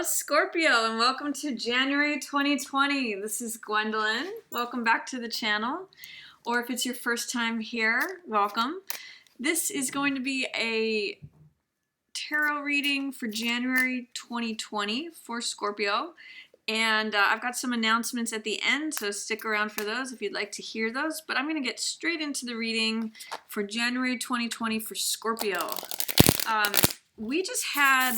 Scorpio, and welcome to January 2020. This is Gwendolyn. Welcome back to the channel. Or if it's your first time here, welcome. This is going to be a tarot reading for January 2020 for Scorpio. And I've got some announcements at the end, so stick around for those if you'd like to hear those. But I'm going to get straight into the reading for January 2020 for Scorpio. We just had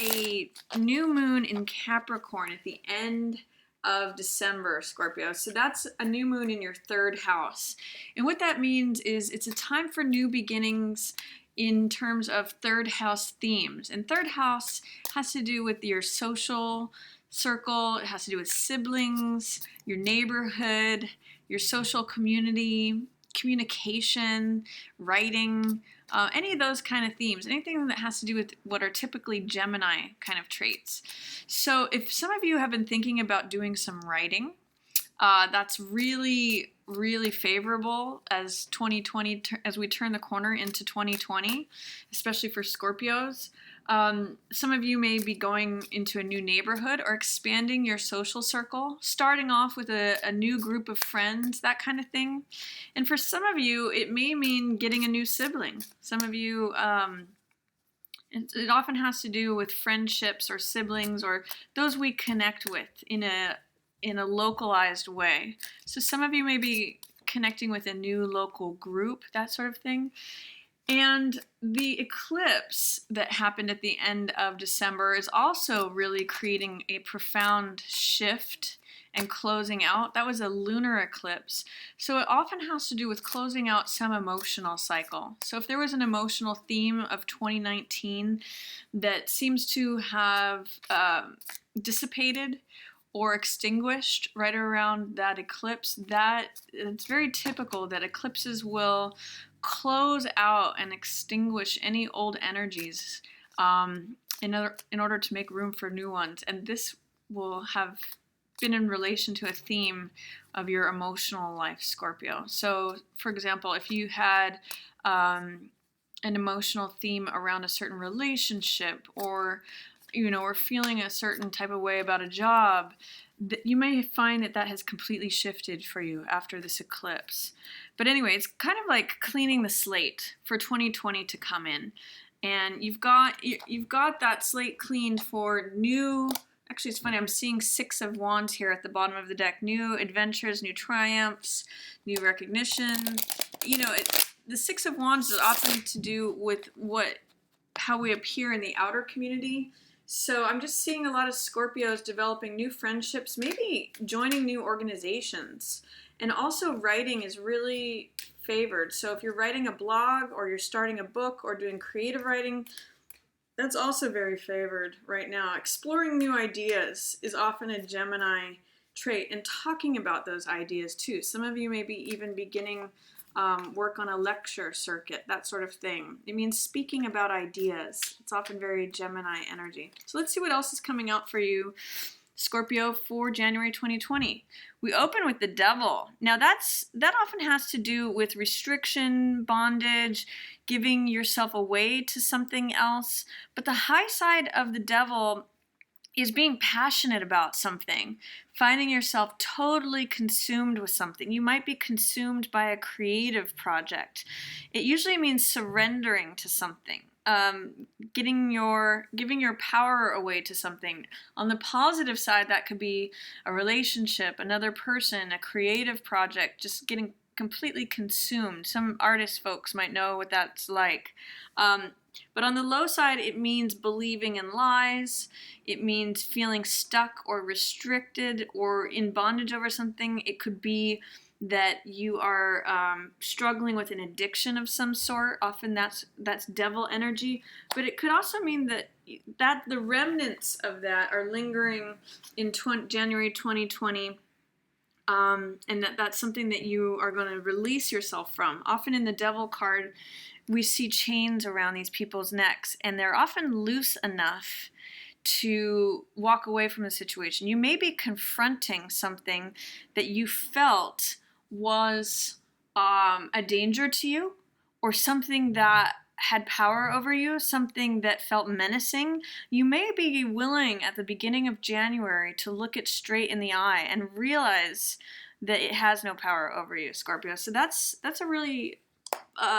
a new moon in Capricorn at the end of December, Scorpio. So that's a new moon in your third house. And what that means is it's a time for new beginnings in terms of third house themes. And third house has to do with your social circle. It has to do with siblings, your neighborhood, your social community, communication, writing, any of those kind of themes, anything that has to do with what are typically Gemini kind of traits. So if some of you have been thinking about doing some writing, that's really, really favorable as 2020, as we turn the corner into 2020, especially for Scorpios. Some of you may be going into a new neighborhood or expanding your social circle, starting off with a new group of friends, that kind of thing. And for some of you, it may mean getting a new sibling. Some of you, it often has to do with friendships or siblings or those we connect with in a localized way. So some of you may be connecting with a new local group, that sort of thing. And the eclipse that happened at the end of December is also really creating a profound shift and closing out. That was a lunar eclipse. So it often has to do with closing out some emotional cycle. So if there was an emotional theme of 2019 that seems to have dissipated or extinguished right around that eclipse, that it's very typical that eclipses will close out and extinguish any old energies in order to make room for new ones. And this will have been in relation to a theme of your emotional life, Scorpio. So, for example, if you had an emotional theme around a certain relationship, or or feeling a certain type of way about a job, you may find that has completely shifted for you after this eclipse. But anyway, it's kind of like cleaning the slate for 2020 to come in. And you've got that slate cleaned for new. Actually, it's funny, I'm seeing 6 of Wands here at the bottom of the deck. New adventures, new triumphs, new recognition. The 6 of Wands is often to do with how we appear in the outer community. So I'm just seeing a lot of Scorpios developing new friendships, maybe joining new organizations. And also writing is really favored. So if you're writing a blog or you're starting a book or doing creative writing, that's also very favored right now. Exploring new ideas is often a Gemini trait, and talking about those ideas too. Some of you may be even beginning work on a lecture circuit, that sort of thing. It means speaking about ideas. It's often very Gemini energy. So let's see what else is coming out for you, Scorpio, for January 2020. We open with the Devil. Now that often has to do with restriction, bondage, giving yourself away to something else. But the high side of the Devil is being passionate about something, finding yourself totally consumed with something. You might be consumed by a creative project. It usually means surrendering to something, giving your power away to something. On the positive side, that could be a relationship, another person, a creative project, just getting completely consumed. Some artist folks might know what that's like. But on the low side, it means believing in lies. It means feeling stuck or restricted or in bondage over something. It could be that you are struggling with an addiction of some sort. Often that's devil energy. But it could also mean that the remnants of that are lingering in January 2020. And that's something that you are going to release yourself from. Often in the Devil card, we see chains around these people's necks, and they're often loose enough to walk away from the situation. You may be confronting something that you felt was a danger to you, or something that had power over you, something that felt menacing, you may be willing at the beginning of January to look it straight in the eye and realize that it has no power over you, Scorpio. So that's a really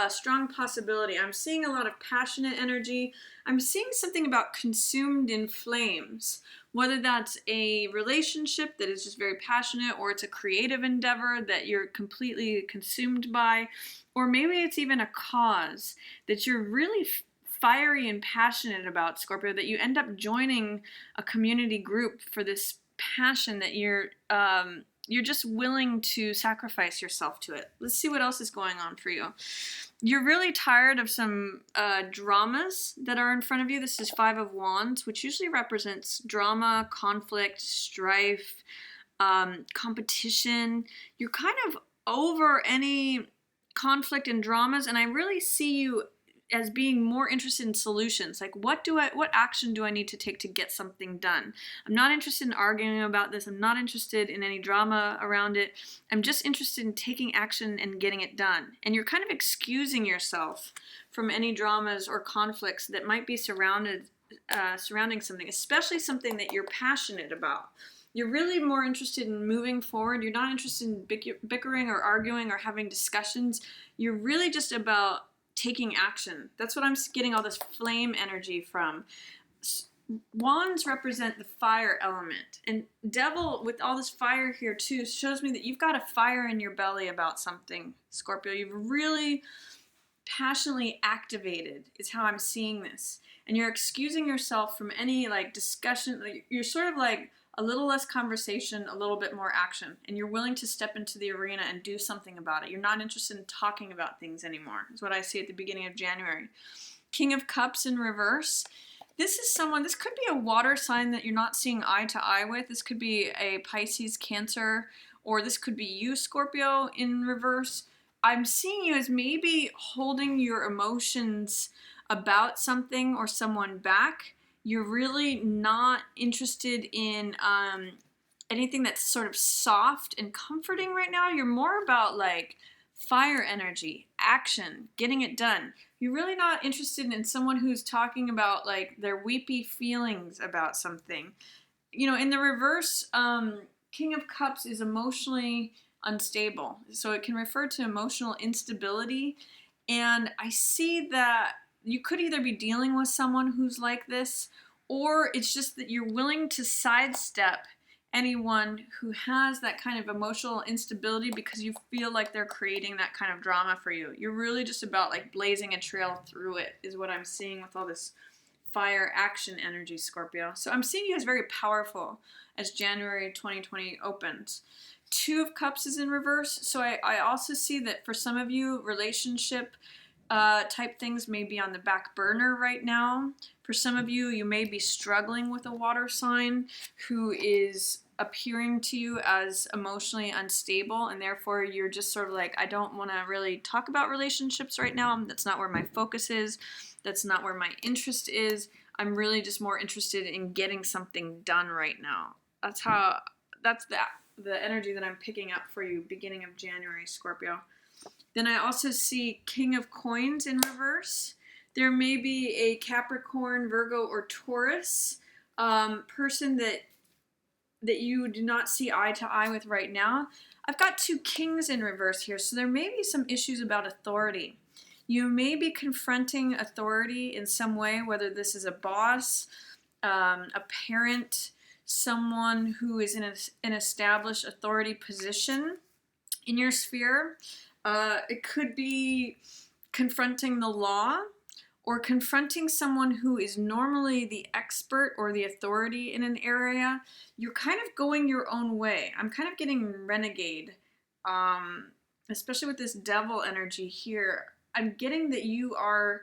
strong possibility. I'm seeing a lot of passionate energy. I'm seeing something about consumed in flames, whether that's a relationship that is just very passionate, or it's a creative endeavor that you're completely consumed by, or maybe it's even a cause that you're really fiery and passionate about, Scorpio, that you end up joining a community group for this passion that you're just willing to sacrifice yourself to it. Let's see what else is going on for you. You're really tired of some dramas that are in front of you. This is Five of Wands, which usually represents drama, conflict, strife, competition. You're kind of over any conflict and dramas, and I really see you as being more interested in solutions. Like, what action do I need to take to get something done? I'm not interested in arguing about this. I'm not interested in any drama around it. I'm just interested in taking action and getting it done. And you're kind of excusing yourself from any dramas or conflicts that might be surrounding something, especially something that you're passionate about. You're really more interested in moving forward. You're not interested in bickering or arguing or having discussions. You're really just about taking action. That's what I'm getting all this flame energy from. Wands represent the fire element, and Devil, with all this fire here too, shows me that you've got a fire in your belly about something, Scorpio. You've really passionately activated is how I'm seeing this, and you're excusing yourself from any like discussion. You're sort of like a little less conversation, a little bit more action, and you're willing to step into the arena and do something about it. You're not interested in talking about things anymore, is what I see at the beginning of January. King of Cups in reverse. This could be a water sign that you're not seeing eye to eye with. This could be a Pisces, Cancer, or this could be you, Scorpio, in reverse. I'm seeing you as maybe holding your emotions about something or someone back. You're really not interested in anything that's sort of soft and comforting right now. You're more about like fire energy, action, getting it done. You're really not interested in someone who's talking about like their weepy feelings about something. You know, in the reverse, King of Cups is emotionally unstable. So it can refer to emotional instability. And I see that you could either be dealing with someone who's like this, or it's just that you're willing to sidestep anyone who has that kind of emotional instability because you feel like they're creating that kind of drama for you. You're really just about like blazing a trail through it, is what I'm seeing with all this fire action energy, Scorpio. So I'm seeing you as very powerful as January 2020 opens. Two of Cups is in reverse. So I also see that for some of you, relationship type things may be on the back burner right now. For some of you, you may be struggling with a water sign who is appearing to you as emotionally unstable, and therefore you're just sort of like, I don't want to really talk about relationships right now. That's not where my focus is. That's not where my interest is. I'm really just more interested in getting something done right now. That's the energy that I'm picking up for you beginning of January, Scorpio. Then I also see King of Coins in reverse. There may be a Capricorn, Virgo, or Taurus person that you do not see eye to eye with right now. I've got two Kings in reverse here, so there may be some issues about authority. You may be confronting authority in some way, whether this is a boss, a parent, someone who is in an established authority position in your sphere. It could be confronting the law, or confronting someone who is normally the expert or the authority in an area. You're kind of going your own way. I'm kind of getting renegade, especially with this Devil energy here. I'm getting that you are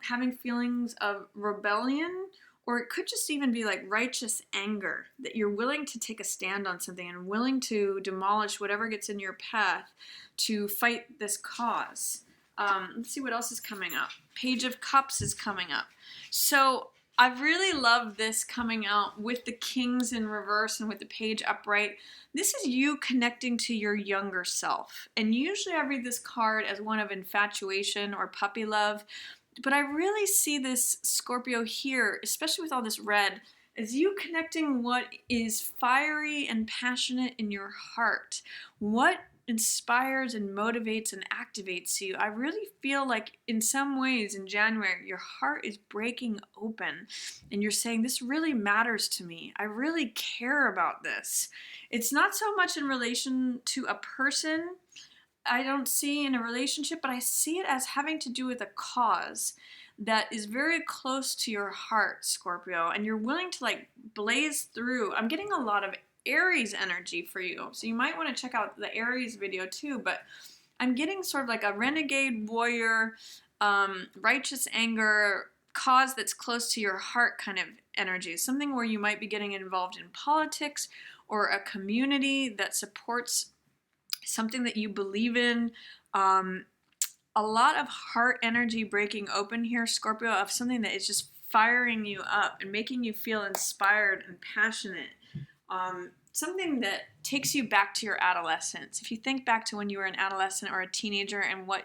having feelings of rebellion, or it could just even be like righteous anger, that you're willing to take a stand on something and willing to demolish whatever gets in your path to fight this cause. Let's see what else is coming up. Page of Cups is coming up. So I really love this coming out with the Kings in reverse and with the Page upright. This is you connecting to your younger self. And usually I read this card as one of infatuation or puppy love. But I really see this, Scorpio, here, especially with all this red, as you connecting what is fiery and passionate in your heart. What inspires and motivates and activates you. I really feel like in some ways in January, your heart is breaking open and you're saying, this really matters to me. I really care about this. It's not so much in relation to a person, I don't see in a relationship, but I see it as having to do with a cause that is very close to your heart, Scorpio, and you're willing to like blaze through. I'm getting a lot of Aries energy for you, so you might want to check out the Aries video too, but I'm getting sort of like a renegade warrior, righteous anger, cause that's close to your heart kind of energy, something where you might be getting involved in politics or a community that supports something that you believe in. A lot of heart energy breaking open here, Scorpio, of something that is just firing you up and making you feel inspired and passionate. Something that takes you back to your adolescence. If you think back to when you were an adolescent or a teenager and what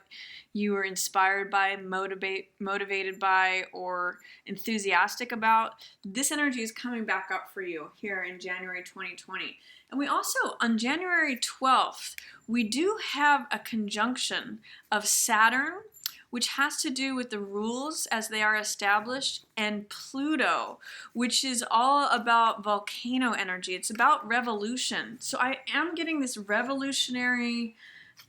you were inspired by, motivated by, or enthusiastic about, this energy is coming back up for you here in January 2020. And we also, on January 12th, we do have a conjunction of Saturn, which has to do with the rules as they are established, and Pluto, which is all about volcano energy. It's about revolution. So I am getting this revolutionary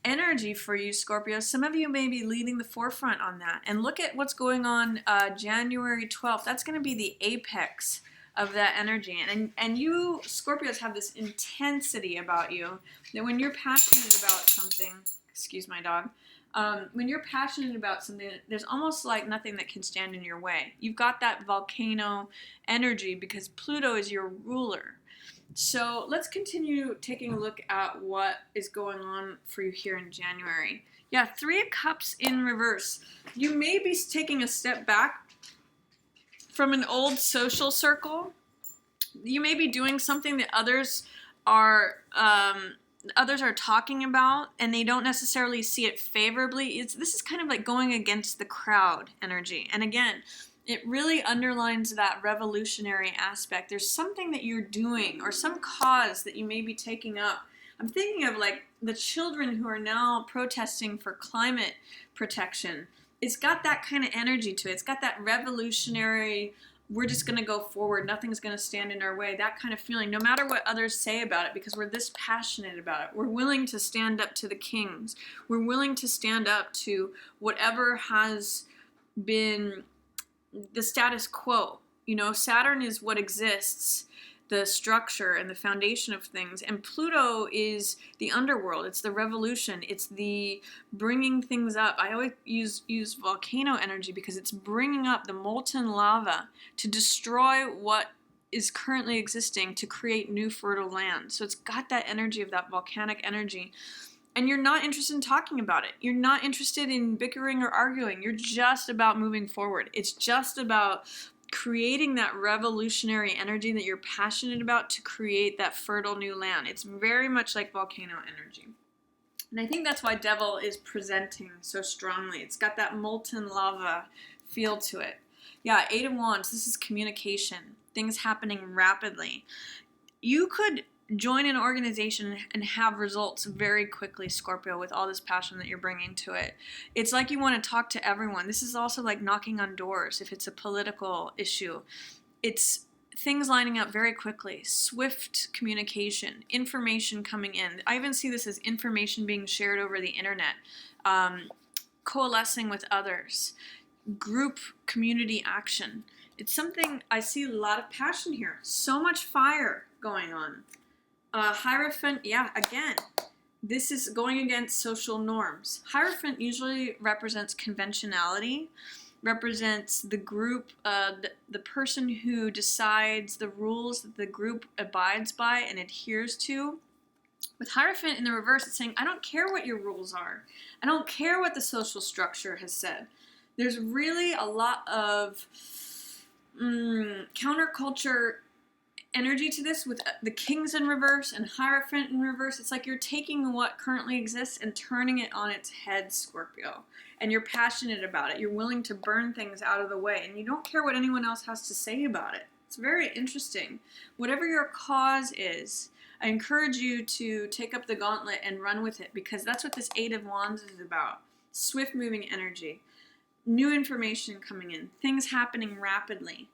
energy for you, Scorpio. Some of you may be leading the forefront on that. And look at what's going on January 12th. That's going to be the apex of that energy. And you, Scorpios, have this intensity about you that when you're passionate about something, excuse my dog, when you're passionate about something, there's almost like nothing that can stand in your way. You've got that volcano energy because Pluto is your ruler. So let's continue taking a look at what is going on for you here in January. Yeah, Three of Cups in reverse. You may be taking a step back from an old social circle. You may be doing something that others are talking about, and they don't necessarily see it favorably. This is kind of like going against the crowd energy. And again, it really underlines that revolutionary aspect. There's something that you're doing or some cause that you may be taking up. I'm thinking of like the children who are now protesting for climate protection. It's got that kind of energy to it. It's got that revolutionary, we're just going to go forward, nothing's going to stand in our way, that kind of feeling, no matter what others say about it, because we're this passionate about it. We're willing to stand up to the kings. We're willing to stand up to whatever has been the status quo. You know, Saturn is what exists, the structure and the foundation of things, and Pluto is the underworld. It's the revolution. It's the bringing things up. I always use volcano energy because it's bringing up the molten lava to destroy what is currently existing to create new fertile land. So it's got that energy of that volcanic energy. And you're not interested in talking about it. You're not interested in bickering or arguing. You're just about moving forward. It's just about creating that revolutionary energy that you're passionate about to create that fertile new land. It's very much like volcano energy. And I think that's why Devil is presenting so strongly. It's got that molten lava feel to it. Yeah, Eight of Wands, this is communication. Things happening rapidly. You could join an organization and have results very quickly, Scorpio, with all this passion that you're bringing to it. It's like you want to talk to everyone. This is also like knocking on doors if it's a political issue. It's things lining up very quickly, swift communication, information coming in. I even see this as information being shared over the internet, coalescing with others, group community action. It's something, I see a lot of passion here, so much fire going on. Hierophant, yeah, again, this is going against social norms. Hierophant usually represents conventionality, represents the group, the person who decides the rules that the group abides by and adheres to. With Hierophant in the reverse, it's saying, I don't care what your rules are. I don't care what the social structure has said. There's really a lot of counterculture energy to this with the Kings in reverse and Hierophant in reverse. It's like you're taking what currently exists and turning it on its head, Scorpio. And you're passionate about it. You're willing to burn things out of the way. And you don't care what anyone else has to say about it. It's very interesting. Whatever your cause is, I encourage you to take up the gauntlet and run with it, because that's what this Eight of Wands is about. Swift moving energy. New information coming in. Things happening rapidly.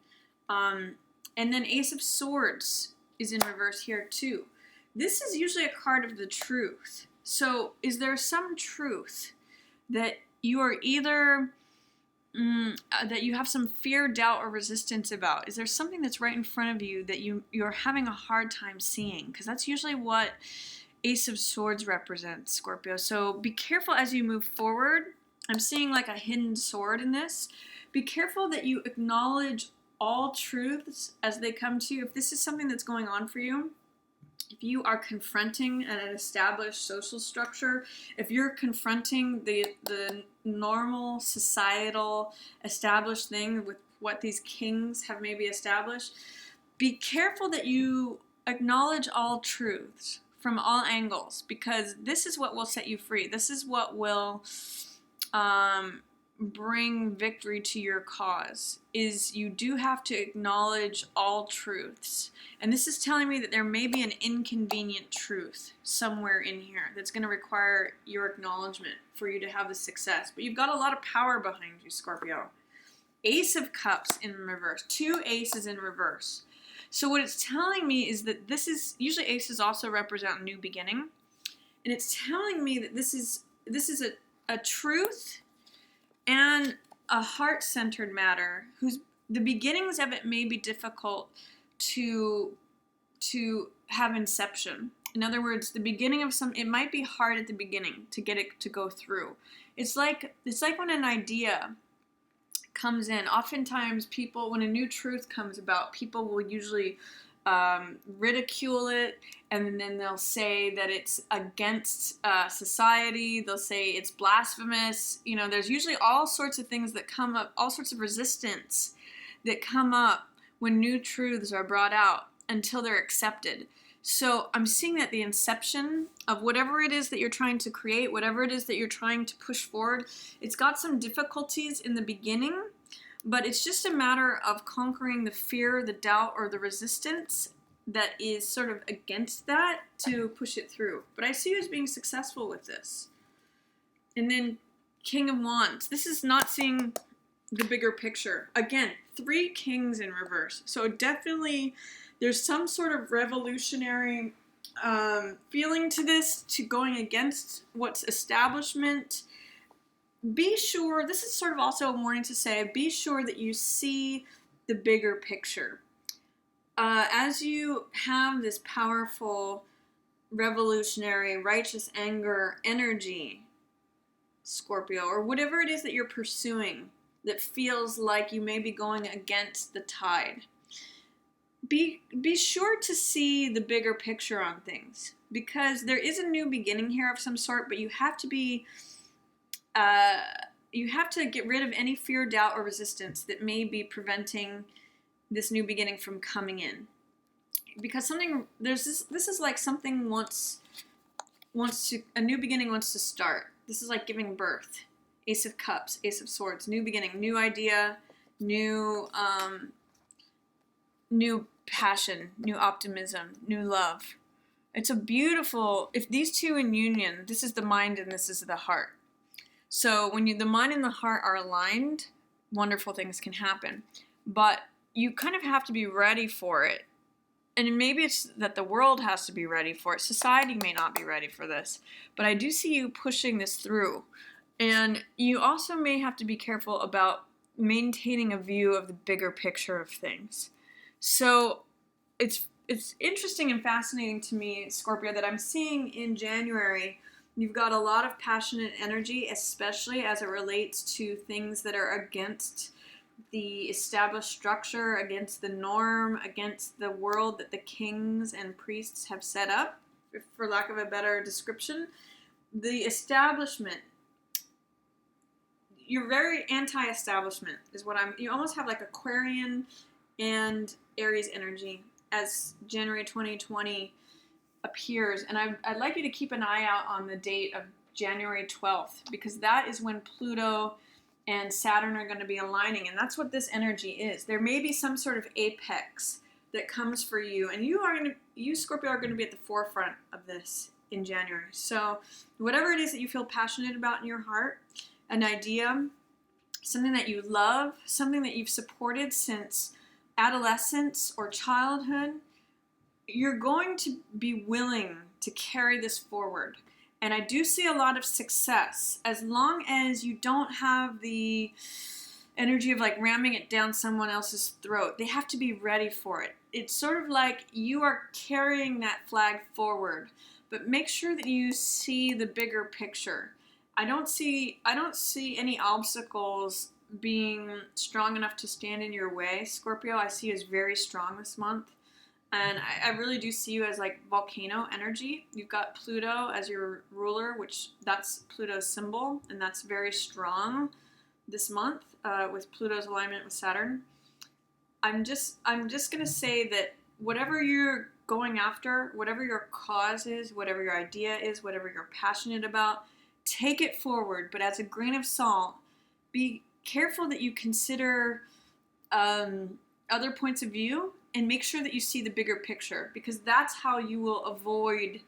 And then Ace of Swords is in reverse here too. This is usually a card of the truth. So is there some truth that you are either, that you have some fear, doubt, or resistance about? Is there something that's right in front of you that you're having a hard time seeing? Because that's usually what Ace of Swords represents, Scorpio. So be careful as you move forward. I'm seeing like a hidden sword in this. Be careful that you acknowledge all truths as they come to you. If this is something that's going on for you, if you are confronting an established social structure, if you're confronting the normal societal established thing with what these kings have maybe established, be careful that you acknowledge all truths from all angles, because this is what will set you free. This is what will bring victory to your cause. Is you do have to acknowledge all truths. And this is telling me that there may be an inconvenient truth somewhere in here that's going to require your acknowledgement for you to have the success. But you've got a lot of power behind you, Scorpio. Ace of Cups in reverse. 2 aces in reverse. So what it's telling me is that this is, usually aces also represent a new beginning. And it's telling me that this is a truth and a heart-centered matter whose the beginnings of it may be difficult to have inception. In other words, the beginning of it might be hard at the beginning to get it to go through. It's like when an idea comes in. Oftentimes people, when a new truth comes about, people will usually ridicule it, and then they'll say that it's against society. They'll say it's blasphemous. You know, there's usually all sorts of things that come up, all sorts of resistance that come up when new truths are brought out until they're accepted. So I'm seeing that the inception of whatever it is that you're trying to create, whatever it is that you're trying to push forward, it's got some difficulties in the beginning, but it's just a matter of conquering the fear, the doubt, or the resistance that is sort of against that to push it through. But I see you as being successful with this. And then King of Wands. This is not seeing the bigger picture. Again, 3 kings in reverse. So definitely there's some sort of revolutionary feeling to this, to going against what's establishment. Be sure, this is sort of also a warning to say, be sure that you see the bigger picture. As you have this powerful, revolutionary, righteous anger energy, Scorpio, or whatever it is that you're pursuing that feels like you may be going against the tide, be sure to see the bigger picture on things, because there is a new beginning here of some sort, but you have to be you have to get rid of any fear, doubt, or resistance that may be preventing this new beginning from coming in. Because this is like something a new beginning wants to start. This is like giving birth. Ace of Cups, Ace of Swords, new beginning, new idea, new passion, new optimism, new love. It's a beautiful, if these two in union, this is the mind and this is the heart. So when the mind and the heart are aligned, wonderful things can happen. But you kind of have to be ready for it. And maybe it's that the world has to be ready for it. Society may not be ready for this. But I do see you pushing this through. And you also may have to be careful about maintaining a view of the bigger picture of things. So it's interesting and fascinating to me, Scorpio, that I'm seeing in January you've got a lot of passionate energy, especially as it relates to things that are against the established structure, against the norm, against the world that the kings and priests have set up, for lack of a better description. The establishment, you're very anti-establishment is what you almost have like Aquarian and Aries energy as January 2020 appears. And I'd like you to keep an eye out on the date of January 12th, because that is when Pluto and Saturn are going to be aligning, and that's what this energy is. There may be some sort of apex that comes for you, and you Scorpio are going to be at the forefront of this in January. So whatever it is that you feel passionate about in your heart, an idea, something that you love, something that you've supported since adolescence or childhood, you're going to be willing to carry this forward. And I do see a lot of success, as long as you don't have the energy of like ramming it down someone else's throat. They have to be ready for it. It's sort of like you are carrying that flag forward, but make sure that you see the bigger picture. I don't see any obstacles being strong enough to stand in your way, Scorpio. I see you as very strong this month. And I really do see you as like volcano energy. You've got Pluto as your ruler, which that's Pluto's symbol, and that's very strong this month with Pluto's alignment with Saturn. I'm just gonna say that whatever you're going after, whatever your cause is, whatever your idea is, whatever you're passionate about, take it forward, but as a grain of salt. Be careful that you consider other points of view, and make sure that you see the bigger picture, because that's how you will avoid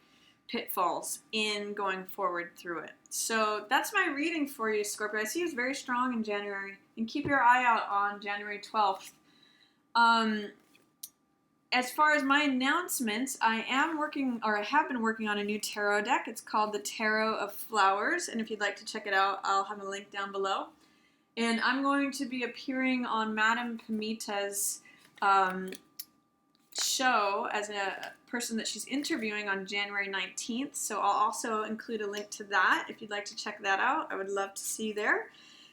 pitfalls in going forward through it. So that's my reading for you, Scorpio. I see you as very strong in January, and keep your eye out on January 12th. As far as my announcements, I have been working on a new tarot deck. It's called the Tarot of Flowers, and if you'd like to check it out, I'll have a link down below. And I'm going to be appearing on Madame Pamita's show as a person that she's interviewing on January 19th. So I'll also include a link to that if you'd like to check that out. I would love to see you there.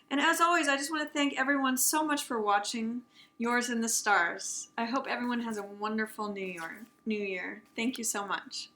And as always, I just want to thank everyone so much for watching Yours in the Stars. I hope everyone has a wonderful new year. Thank you so much.